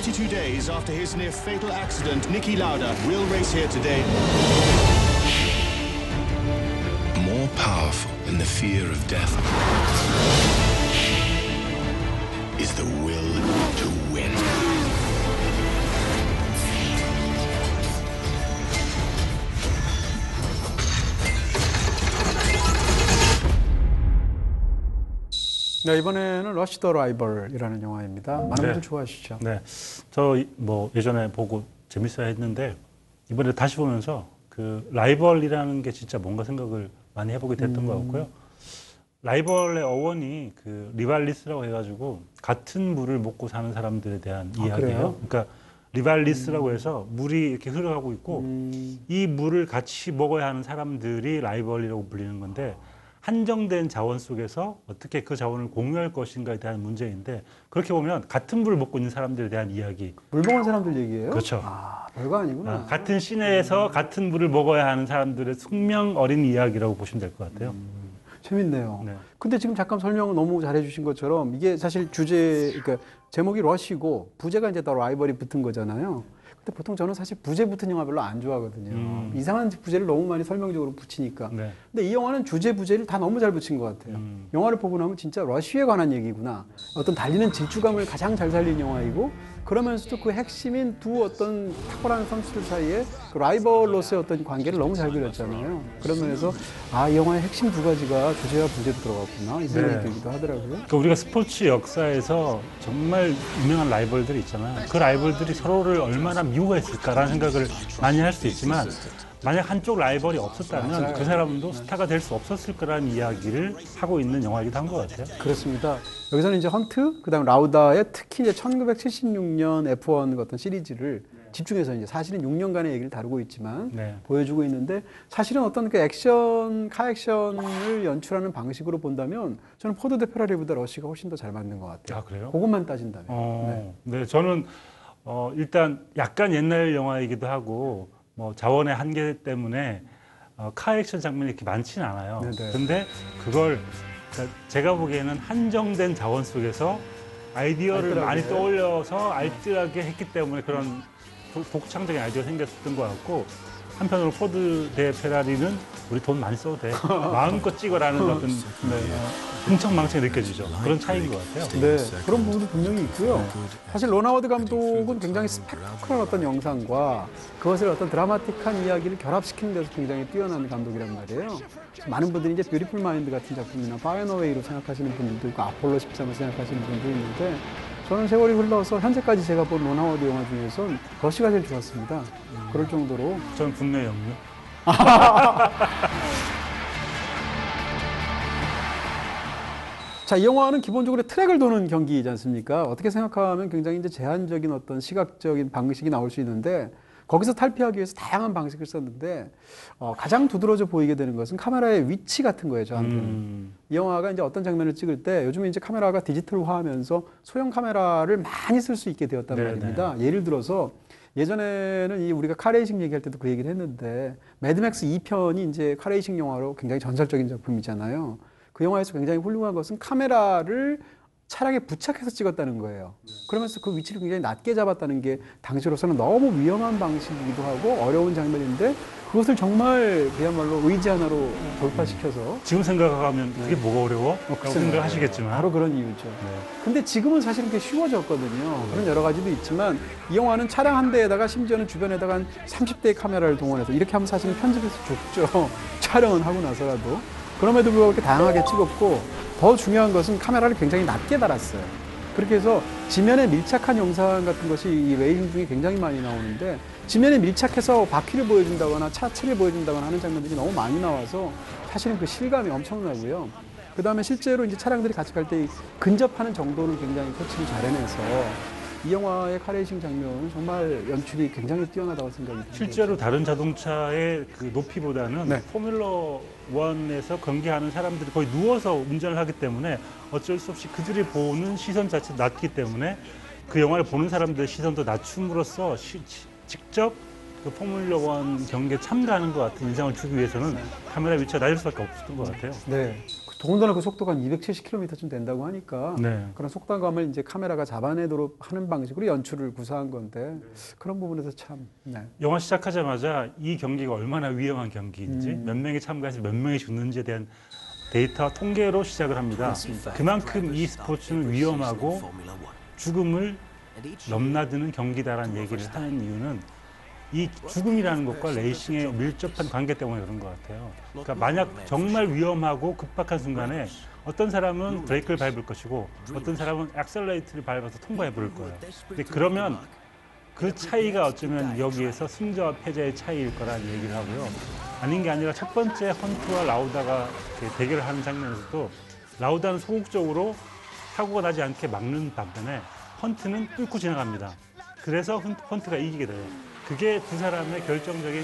42 days after his near-fatal accident, Niki Lauda will race here today. More powerful than the fear of death is the will to win. 네, 이번에는 러시 더 라이벌이라는 영화입니다. 많은 분들 좋아하시죠? 네, 저 뭐 예전에 보고 재밌어야 했는데 이번에 다시 보면서 그 라이벌이라는 게 진짜 뭔가 생각을 많이 해보게 됐던 것 같고요. 라이벌의 어원이 그 리발리스라고 해가지고 같은 물을 먹고 사는 사람들에 대한 이야기예요. 그래요? 그러니까 리발리스라고 해서 물이 이렇게 흘러가고 있고 이 물을 같이 먹어야 하는 사람들이 라이벌이라고 불리는 건데, 한정된 자원 속에서 어떻게 그 자원을 공유할 것인가에 대한 문제인데, 그렇게 보면 같은 물을 먹고 있는 사람들에 대한 이야기. 물 먹은 사람들 얘기예요? 그렇죠. 아, 별거 아니구나. 같은 시내에서 같은 물을 먹어야 하는 사람들의 숙명 어린 이야기라고 보시면 될 것 같아요. 재밌네요. 네. 근데 지금 잠깐 설명을 너무 잘해 주신 것처럼 이게 사실 주제, 그러니까 제목이 러시고 부제가 이제 더 라이벌이 붙은 거잖아요. 근데 보통 저는 사실 부제 붙은 영화 별로 안 좋아하거든요. 이상한 부제를 너무 많이 설명적으로 붙이니까. 네. 근데 이 영화는 주제, 부제를 다 너무 잘 붙인 것 같아요. 영화를 보고 나면 진짜 러시아에 관한 얘기구나. 어떤 달리는 질주감을 가장 잘 살린 영화이고, 그러면서도 그 핵심인 두 어떤 탁월한 선수들 사이에 그 라이벌로서의 어떤 관계를 너무 잘 그렸잖아요. 그런 면에서 아, 이 영화의 핵심 두 가지가 주제와 부제도 들어갔구나 이 생각이 들기도 하더라고요. 그러니까 우리가 스포츠 역사에서 정말 유명한 라이벌들이 있잖아요. 그 라이벌들이 서로를 얼마나 미워했을까라는 생각을 많이 할 수 있지만, 만약 한쪽 라이벌이 없었다면 그 사람도 스타가 될 수 없었을 거라는 이야기를 하고 있는 영화이기도 한 것 같아요. 그렇습니다. 여기서는 이제 헌트, 그다음 라우다의 특히 이제 1976년 F1 어떤 시리즈를 집중해서 이제 사실은 6년간의 얘기를 다루고 있지만 보여주고 있는데, 사실은 어떤 그 액션, 카 액션을 연출하는 방식으로 본다면 저는 포드 대 페라리보다 러시가 훨씬 더 잘 맞는 것 같아요. 아, 그래요? 그것만 따진다면. 네, 저는 일단 약간 옛날 영화이기도 하고 뭐 자원의 한계 때문에 카 액션 장면이 이렇게 많지는 않아요. 근데 그걸 그러니까 제가 보기에는 한정된 자원 속에서 아이디어를 알뜰하게. 많이 떠올려서 알뜰하게 했기 때문에 그런 독창적인 아이디어가 생겼던 것 같고, 한편으로 포드 대 페라리는 우리 돈 많이 써도 돼, 마음껏 찍어라는 어떤 흥청망청이 느껴지죠. 그런 차이인 것 같아요. 네, 그런 부분도 분명히 있고요. 사실 론 하워드 감독은 굉장히 스펙타클한 어떤 영상과 그것을 어떤 드라마틱한 이야기를 결합시키는 데서 굉장히 뛰어난 감독이란 말이에요. 많은 분들이 이제 뷰티풀 마인드 같은 작품이나 파이어웨이로 생각하시는 분들도 있고 아폴로 13을 생각하시는 분도 있는데, 저는 세월이 흘러서 현재까지 제가 본 론 하워드 영화 중에서 러시가 제일 좋았습니다. 그럴 정도로. 저는 국내 영유. 자, 이 영화는 기본적으로 트랙을 도는 경기이지 않습니까? 어떻게 생각하면 굉장히 이제 제한적인 어떤 시각적인 방식이 나올 수 있는데, 거기서 탈피하기 위해서 다양한 방식을 썼는데, 가장 두드러져 보이게 되는 것은 카메라의 위치 같은 거예요, 저한테는. 이 영화가 이제 어떤 장면을 찍을 때 요즘에 이제 카메라가 디지털화하면서 소형 카메라를 많이 쓸 수 있게 되었단 말입니다. 예를 들어서 예전에는 우리가 카레이싱 얘기할 때도 그 얘기를 했는데, 매드맥스 2편이 이제 카레이싱 영화로 굉장히 전설적인 작품이잖아요. 그 영화에서 굉장히 훌륭한 것은 카메라를 차량에 부착해서 찍었다는 거예요. 그러면서 그 위치를 굉장히 낮게 잡았다는 게 당시로서는 너무 위험한 방식이기도 하고 어려운 장면인데, 그것을 정말 그야말로 의지 하나로 돌파시켜서. 지금 생각하면 그게 뭐가 어려워? 라고 생각하시겠지만 바로 그런 이유죠. 근데 지금은 사실은 그게 쉬워졌거든요. 그런 여러 가지도 있지만, 이 영화는 차량 한 대에다가 심지어는 주변에다가 한 30대의 카메라를 동원해서, 이렇게 하면 사실은 편집해서 줬죠. 촬영은 하고 나서라도. 그럼에도 불구하고 이렇게 다양하게 찍었고, 더 중요한 것은 카메라를 굉장히 낮게 달았어요. 그렇게 해서 지면에 밀착한 영상 같은 것이 이 레이싱 중에 굉장히 많이 나오는데, 지면에 밀착해서 바퀴를 보여준다거나 차체를 보여준다거나 하는 장면들이 너무 많이 나와서 사실은 그 실감이 엄청나고요. 그 다음에 실제로 이제 차량들이 같이 갈 때 근접하는 정도는 굉장히 코치를 잘 해내서 이 영화의 카레이싱 장면은 정말 연출이 굉장히 뛰어나다고 생각이 듭니다. 실제로 다른 자동차의 그 높이보다는 포뮬러 1에서 경기하는 사람들이 거의 누워서 운전을 하기 때문에 어쩔 수 없이 그들이 보는 시선 자체도 낮기 때문에 그 영화를 보는 사람들의 시선도 낮춤으로써 직접 그 포뮬러 1 경기에 참가하는 것 같은 인상을 주기 위해서는 카메라 위치가 낮을 수밖에 없었던 것 같아요. 네. 더군다나 그 속도가 한 270km쯤 된다고 하니까 네. 그런 속도감을 이제 카메라가 잡아내도록 하는 방식으로 연출을 구사한 건데 그런 부분에서 참. 네. 영화 시작하자마자 이 경기가 얼마나 위험한 경기인지 몇 명이 참가해서 몇 명이 죽는지에 대한 데이터 통계로 시작을 합니다. 맞습니다. 그만큼 이 스포츠는 위험하고 죽음을 넘나드는 경기다라는 얘기를 하는 이유는 이 죽음이라는 것과 레이싱의 밀접한 관계 때문에 그런 것 같아요. 그러니까 만약 정말 위험하고 급박한 순간에 어떤 사람은 브레이크를 밟을 것이고 어떤 사람은 액셀레이터를 밟아서 통과해 버릴 거예요. 근데 그러면 그 차이가 어쩌면 여기에서 승자와 패자의 차이일 거라는 얘기를 하고요. 아닌 게 아니라 첫 번째 헌트와 라우다가 대결을 하는 장면에서도 라우다는 소극적으로 사고가 나지 않게 막는 반면에 헌트는 뚫고 지나갑니다. 그래서 헌트가 이기게 돼요. 그게 두 사람의 결정적인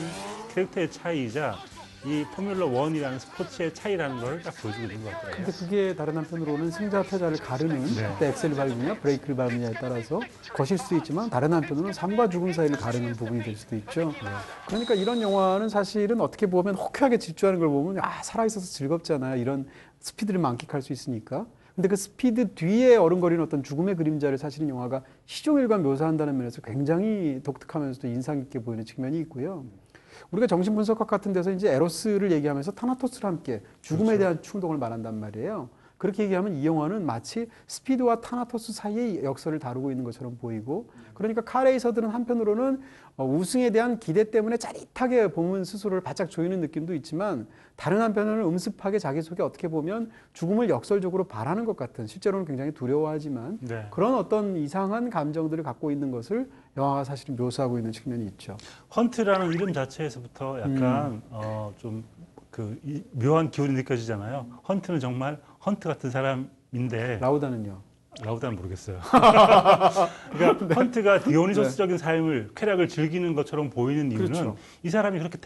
캐릭터의 차이이자 이 포뮬러 1이라는 스포츠의 차이라는 걸 딱 보여주고 있는 것 같아요. 근데 그게 다른 한편으로는 승자 패자를 가르는 그때 엑셀을 밟느냐 브레이크를 밟느냐에 따라서 것일 수도 있지만 다른 한편으로는 삶과 죽음 사이를 가르는 부분이 될 수도 있죠. 그러니까 이런 영화는 사실은 어떻게 보면 호쾌하게 질주하는 걸 보면 살아있어서 즐겁잖아요. 이런 스피드를 만끽할 수 있으니까. 근데 그 스피드 뒤에 어른거리는 어떤 죽음의 그림자를 사실은 영화가 시종일관 묘사한다는 면에서 굉장히 독특하면서도 인상 깊게 보이는 측면이 있고요. 우리가 정신분석학 같은 데서 이제 에로스를 얘기하면서 타나토스랑 함께 죽음에 대한 충동을 말한단 말이에요. 그렇게 얘기하면 이 영화는 마치 스피드와 타나토스 사이의 역설을 다루고 있는 것처럼 보이고, 그러니까 카레이서들은 한편으로는 우승에 대한 기대 때문에 짜릿하게 보면 스스로를 바짝 조이는 느낌도 있지만, 다른 한편으로는 음습하게 자기 속에 어떻게 보면 죽음을 역설적으로 바라는 것 같은, 실제로는 굉장히 두려워하지만 그런 어떤 이상한 감정들을 갖고 있는 것을 영화가 사실은 묘사하고 있는 측면이 있죠. 헌트라는 이름 자체에서부터 약간 좀 그 묘한 기운이 느껴지잖아요. 헌트는 정말 헌트 같은 사람인데 라우다는요? 라우다는 모르겠어요. 그러니까 헌트가 디오니소스적인 삶을, 쾌락을 즐기는 것처럼 보이는 이유는 그렇죠. 이 사람이 그렇게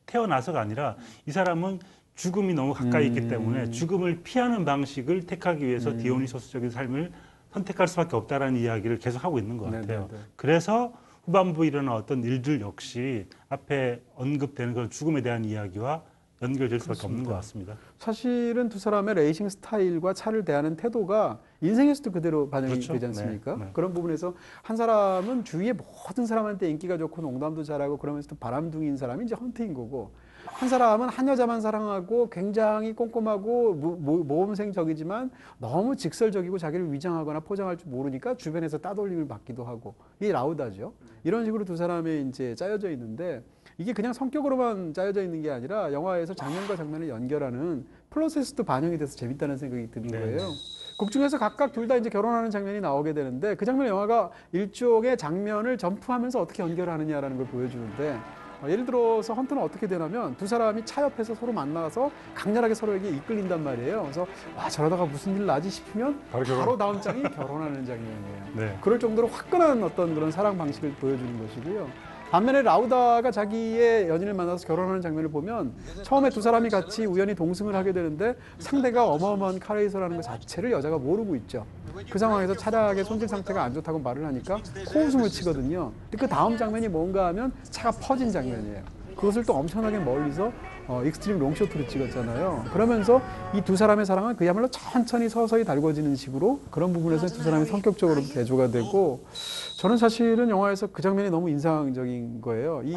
태어나서가 아니라 이 사람은 죽음이 너무 가까이 있기 때문에 죽음을 피하는 방식을 택하기 위해서 디오니소스적인 삶을 선택할 수밖에 없다라는 이야기를 계속 하고 있는 것 같아요. 그래서 후반부에 일어난 어떤 일들 역시 앞에 언급되는 그런 죽음에 대한 이야기와 연결될 수밖에 없는 것 같습니다. 사실은 두 사람의 레이싱 스타일과 차를 대하는 태도가 인생에서도 그대로 반영이 그렇죠? 되지 않습니까? 네. 그런 부분에서 한 사람은 주위의 모든 사람한테 인기가 좋고 농담도 잘하고 그러면서도 바람둥이인 사람이 이제 헌트인 거고, 한 사람은 한 여자만 사랑하고 굉장히 꼼꼼하고 모험생적이지만 너무 직설적이고 자기를 위장하거나 포장할 줄 모르니까 주변에서 따돌림을 받기도 하고, 이게 라우다죠. 이런 식으로 두 사람이 이제 짜여져 있는데, 이게 그냥 성격으로만 짜여져 있는 게 아니라 영화에서 장면과 장면을 연결하는 프로세스도 반영이 돼서 재밌다는 생각이 드는 거예요. 곡 중에서 각각 둘 다 이제 결혼하는 장면이 나오게 되는데, 그 장면 영화가 일종의 장면을 점프하면서 어떻게 연결하느냐라는 걸 보여주는데, 예를 들어서 헌트는 어떻게 되냐면 두 사람이 차 옆에서 서로 만나서 강렬하게 서로에게 이끌린단 말이에요. 그래서 와, 저러다가 무슨 일 나지 싶으면 바로 다음 장이 결혼하는 장면이에요. 네. 그럴 정도로 화끈한 어떤 그런 사랑 방식을 보여주는 것이고요. 반면에 라우다가 자기의 연인을 만나서 결혼하는 장면을 보면 처음에 두 사람이 같이 우연히 동승을 하게 되는데 상대가 어마어마한 카레이서라는 것 자체를 여자가 모르고 있죠. 그 상황에서 차량의 손질 상태가 안 좋다고 말을 하니까 코웃음을 치거든요. 근데 그 다음 장면이 뭔가 하면 차가 퍼진 장면이에요. 그것을 또 엄청나게 멀리서 익스트림 롱쇼트로 찍었잖아요. 그러면서 이 두 사람의 사랑은 그야말로 천천히 서서히 달궈지는 식으로, 그런 부분에서 두 사람이 성격적으로도 대조가 되고, 저는 사실은 영화에서 그 장면이 너무 인상적인 거예요. 이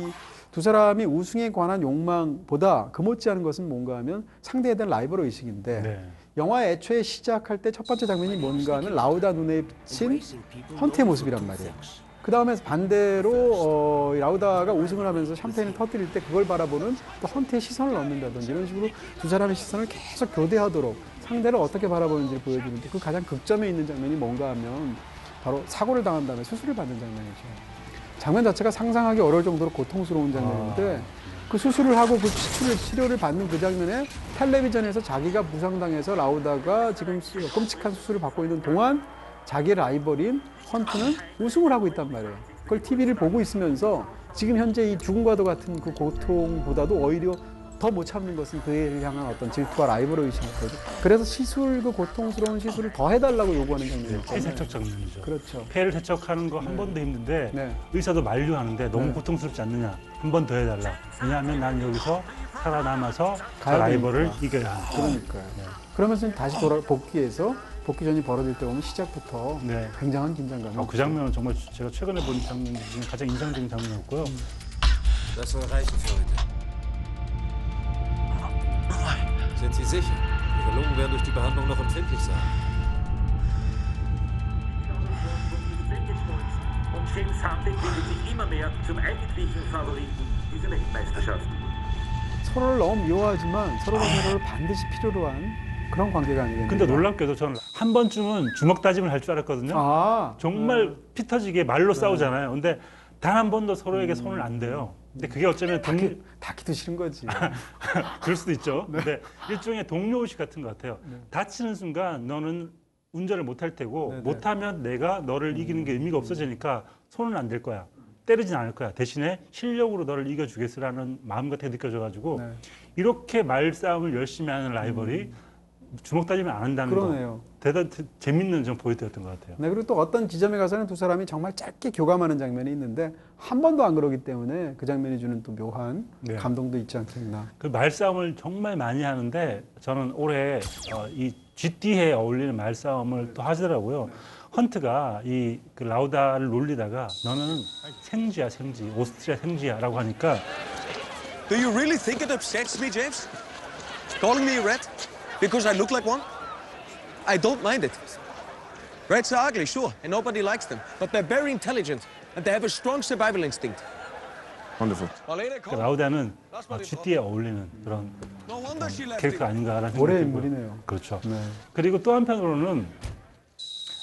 두 사람이 우승에 관한 욕망보다 그 못지않은 것은 뭔가 하면 상대에 대한 라이벌 의식인데, 영화 애초에 시작할 때 첫 번째 장면이 뭔가 하면 라우다 눈에 비친 헌트의 모습이란 말이에요. 그 다음에 반대로 라우다가 우승을 하면서 샴페인을 터뜨릴 때 그걸 바라보는 또 헌트의 시선을 얻는다든지, 이런 식으로 두 사람의 시선을 계속 교대하도록 상대를 어떻게 바라보는지를 보여주는데, 그 가장 극점에 있는 장면이 뭔가 하면 바로 사고를 당한 다음에 수술을 받는 장면이죠. 장면 자체가 상상하기 어려울 정도로 고통스러운 장면인데, 그 수술을 하고 그 치료를 받는 그 장면에 텔레비전에서 자기가 부상당해서 라우다가 지금 끔찍한 수술을 받고 있는 동안 자기의 라이벌인 헌트는 우승을 하고 있단 말이에요. 그걸 TV를 보고 있으면서 지금 현재 이 죽음과도 같은 그 고통보다도 오히려 더 못 참는 것은 그를 향한 어떤 질투와 라이벌 의식인 거죠. 그래서 시술, 그 고통스러운 시술을 더 해달라고 요구하는 장면이 폐 세척 장면이죠. 그렇죠. 폐를 세척하는 거 한 번도 힘든데 네. 의사도 만류하는데 너무 네. 고통스럽지 않느냐. 한 번 더 해달라. 왜냐하면 난 여기서 살아남아서 저 가야 라이벌을 되니까. 이겨야 한다. 그러니까요. 그러면서 다시 복귀해서 복귀전이 벌어질 때 보면 시작부터 네. 굉장한 긴장감이. 그 장면은 정말 제가 최근에 본 장면 중에 가장 인상적인 장면이었고요. Das soll reichen für heute. Sind Sie sicher? Ihre Lungen werden durch die Behandlung noch empfindlich sein. Und James Hartley bildet sich immer mehr zum eigentlichen Favoriten dieser Weltmeisterschaft. 서로를 너무 미워하지만 서로가 서로를 반드시 필요로 한 그런 관계가 아니겠는가. 근데 놀랍게도 저는 한 번쯤은 주먹 다짐을 할 줄 알았거든요. 아, 정말 피 터지게 말로 싸우잖아요. 근데 단 한 번도 서로에게 손을 안 대요. 근데 그게 어쩌면 닿기도 싫은 거지. 그럴 수도 있죠. 근데 일종의 동료의식 같은 것 같아요. 다치는 순간 너는 운전을 못 할 테고 네네. 못하면 내가 너를 이기는 게 의미가 없어지니까 손은 안 댈 거야. 때리진 않을 거야. 대신에 실력으로 너를 이겨주겠으라는 마음 같은 게 느껴져가지고 네. 이렇게 말싸움을 열심히 하는 라이벌이 주먹 다짐을 안 한다는 그러네요. 거 대단히 재밌는 좀 포인트였던 것 같아요. 네, 그리고 또 어떤 지점에 가서는 두 사람이 정말 짧게 교감하는 장면이 있는데 한 번도 안 그러기 때문에 그 장면이 주는 또 묘한 네. 감동도 있지 않겠나. 그 말싸움을 정말 많이 하는데 저는 올해 이 GT에 어울리는 말싸움을 또 하더라고요. 헌트가 그 라우다를 놀리다가 너는 생쥐야 생쥐, 오스트리아 생쥐야라고 하니까 Do you really think it upsets me, James? Calling me a rat? Because I look like one? I don't mind it. Rats are ugly, sure, and nobody likes them. But they're very intelligent, and they have a strong survival instinct. Wonderful. 그 라우다는 GT에 어울리는 그런 No wonder she left 캐릭터 him. 아닌가라는 올해의 생각이 들고요. 인물이네요. 그렇죠. 네. 그리고 또 한편으로는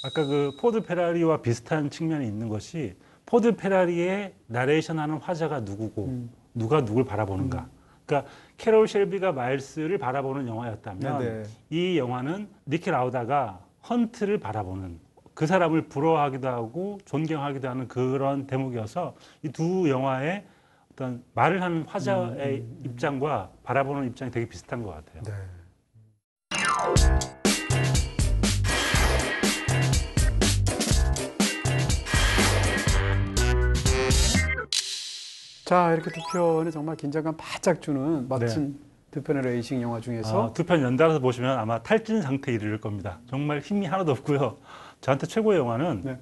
아까 그 포드 페라리와 비슷한 측면이 있는 것이 포드 페라리의 나레이션하는 화자가 누구고 누가 누굴 바라보는가. 그러니까 캐롤 셸비가 마일스를 바라보는 영화였다면 네네. 이 영화는 니키 라우다가 헌트를 바라보는 그 사람을 부러워하기도 하고 존경하기도 하는 그런 대목이어서 이 두 영화의 어떤 말을 하는 화자의 입장과 바라보는 입장이 되게 비슷한 것 같아요. 네. 자, 이렇게 두 편의 정말 긴장감 바짝 주는 멋진 두 편의 레이싱 영화 중에서 두 편 연달아서 보시면 아마 탈진 상태에 이르를 겁니다. 정말 힘이 하나도 없고요. 저한테 최고의 영화는 네.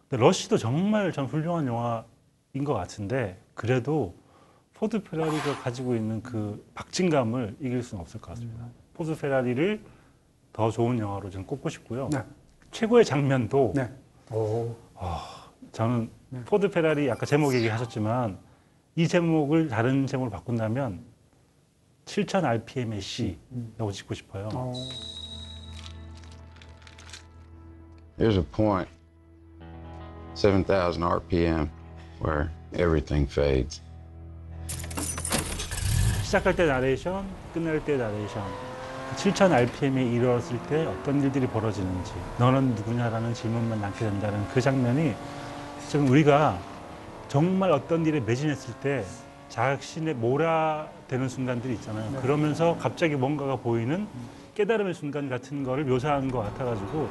근데 러쉬도 정말 전 훌륭한 영화인 것 같은데 그래도 포드 페라리가 가지고 있는 그 박진감을 이길 수는 없을 것 같습니다. 포드 페라리를 더 좋은 영화로 저는 꼽고 싶고요. 네. 최고의 장면도 네. 오. 저는 포드 페라리 아까 제목 얘기하셨지만 이 제목을 다른 제목으로 바꾼다면 7000 RPM의 C라고 짓고 싶어요. There's a point, 7,000 RPM, where everything fades. 시작할 때 나레이션, 끝날 때 나레이션. 7000 RPM에 이르렀을 때 어떤 일들이 벌어지는지, 너는 누구냐라는 질문만 남게 된다는 그 장면이 지금 우리가 정말 어떤 일에 매진했을 때 자신의 몰아되는 순간들이 있잖아요. 네. 그러면서 갑자기 뭔가가 보이는 깨달음의 순간 같은 거를 묘사한 것 같아가지고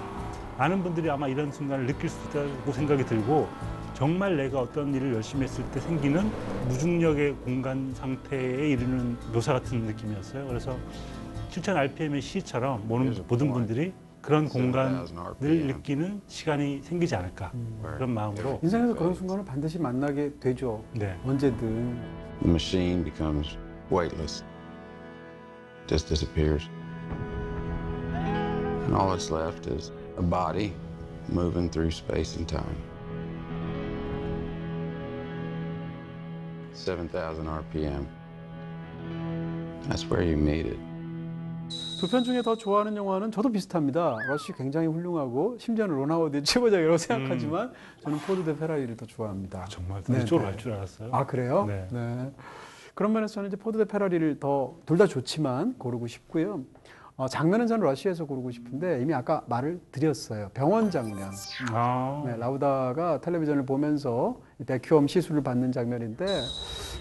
많은 분들이 아마 이런 순간을 느낄 수 있다고 생각이 들고 정말 내가 어떤 일을 열심히 했을 때 생기는 무중력의 공간 상태에 이르는 묘사 같은 느낌이었어요. 그래서 7000 RPM의 시처럼 모든 분들이 그런 공간을 느끼는 시간이 생기지 않을까 그런 마음으로 인생에서 그런 순간을 반드시 만나게 되죠. 네. 언제든. The machine becomes weightless, just disappears. And all that's left is a body moving through space and time. 7,000 RPM. That's where you meet it. 두 편 중에 더 좋아하는 영화는 저도 비슷합니다. 러쉬 굉장히 훌륭하고 심지어는 론 하워드의 최고작이라고 생각하지만 저는 포드 대 페라리를 더 좋아합니다. 정말 네, 이쪽으로 네. 갈 줄 알았어요. 아, 그래요? 네. 네. 그런 면에서 저는 이제 포드 대 페라리를 둘 다 좋지만 고르고 싶고요. 장면은 저는 러쉬에서 고르고 싶은데 이미 아까 말을 드렸어요. 병원 장면. 아, 네, 라우다가 텔레비전을 보면서 백큐엄 시술을 받는 장면인데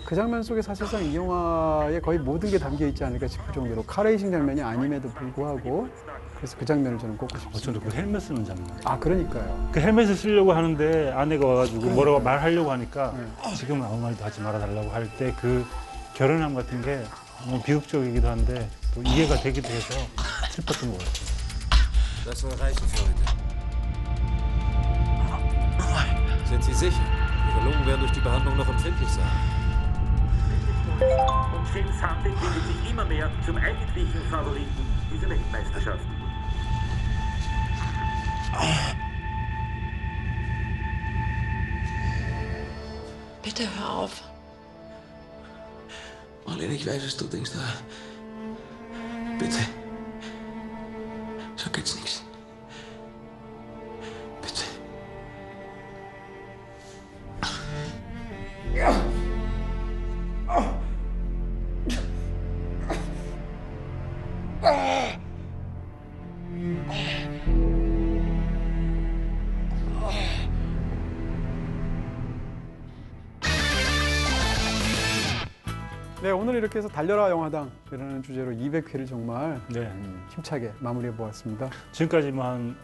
그 장면 속에 사실상 이 영화의 거의 모든 게 담겨 있지 않을까 싶을 정도로 카레이싱 장면이 아님에도 불구하고 그래서 그 장면을 저는 꼽고 싶습니다. 저는 그 헬멧 쓰는 장면. 아, 그러니까요. 그 헬멧을 쓰려고 하는데 아내가 와가지고 뭐라고 말하려고 하니까 지금은 아무 말도 하지 말아달라고 할 때 그 결연함 같은 게 너무 비극적이기도 한데 또 이해가 되기도 해서 슬펐던 것 같아요. Das soll reichen für heute. Sind Sie sicher? Ihre Lungen werden durch die Behandlung noch empfindlich sein. Und James Hartley bildet sich immer mehr zum eigentlichen Favoriten dieser Weltmeisterschaft. Bitte hör auf. Marlene, ich weiß, was du denkst, aber bitte. So geht's nichts. Bitte. 네, 오늘 이렇게 해서 달려라 영화당이라는 주제로 200회를 정말 네. 힘차게 마무리해 보았습니다. 지금까지만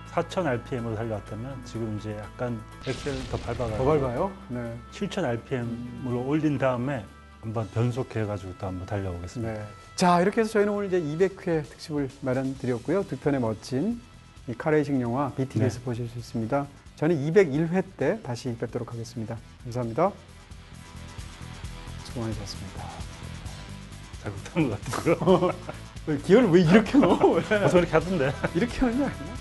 4,000 RPM으로 달려왔다면 지금 이제 약간 엑셀 더 밟아가지고 더 밟아요? 네. 7,000 RPM으로 올린 다음에 한번 변속해가지고 또 한번 달려보겠습니다. 네. 자, 이렇게 해서 저희는 오늘 이제 200회 특집을 마련드렸고요. 두 편의 멋진 이 카레이싱 영화 BTV에서 네. 보실 수 있습니다. 저는 201회 때 다시 뵙도록 하겠습니다. 감사합니다. 수고 많으셨습니다. 잘 못한 것 같고요. 기어를 왜 이렇게 넣어? 저렇게 하던데. 이렇게 하는 거 아니야?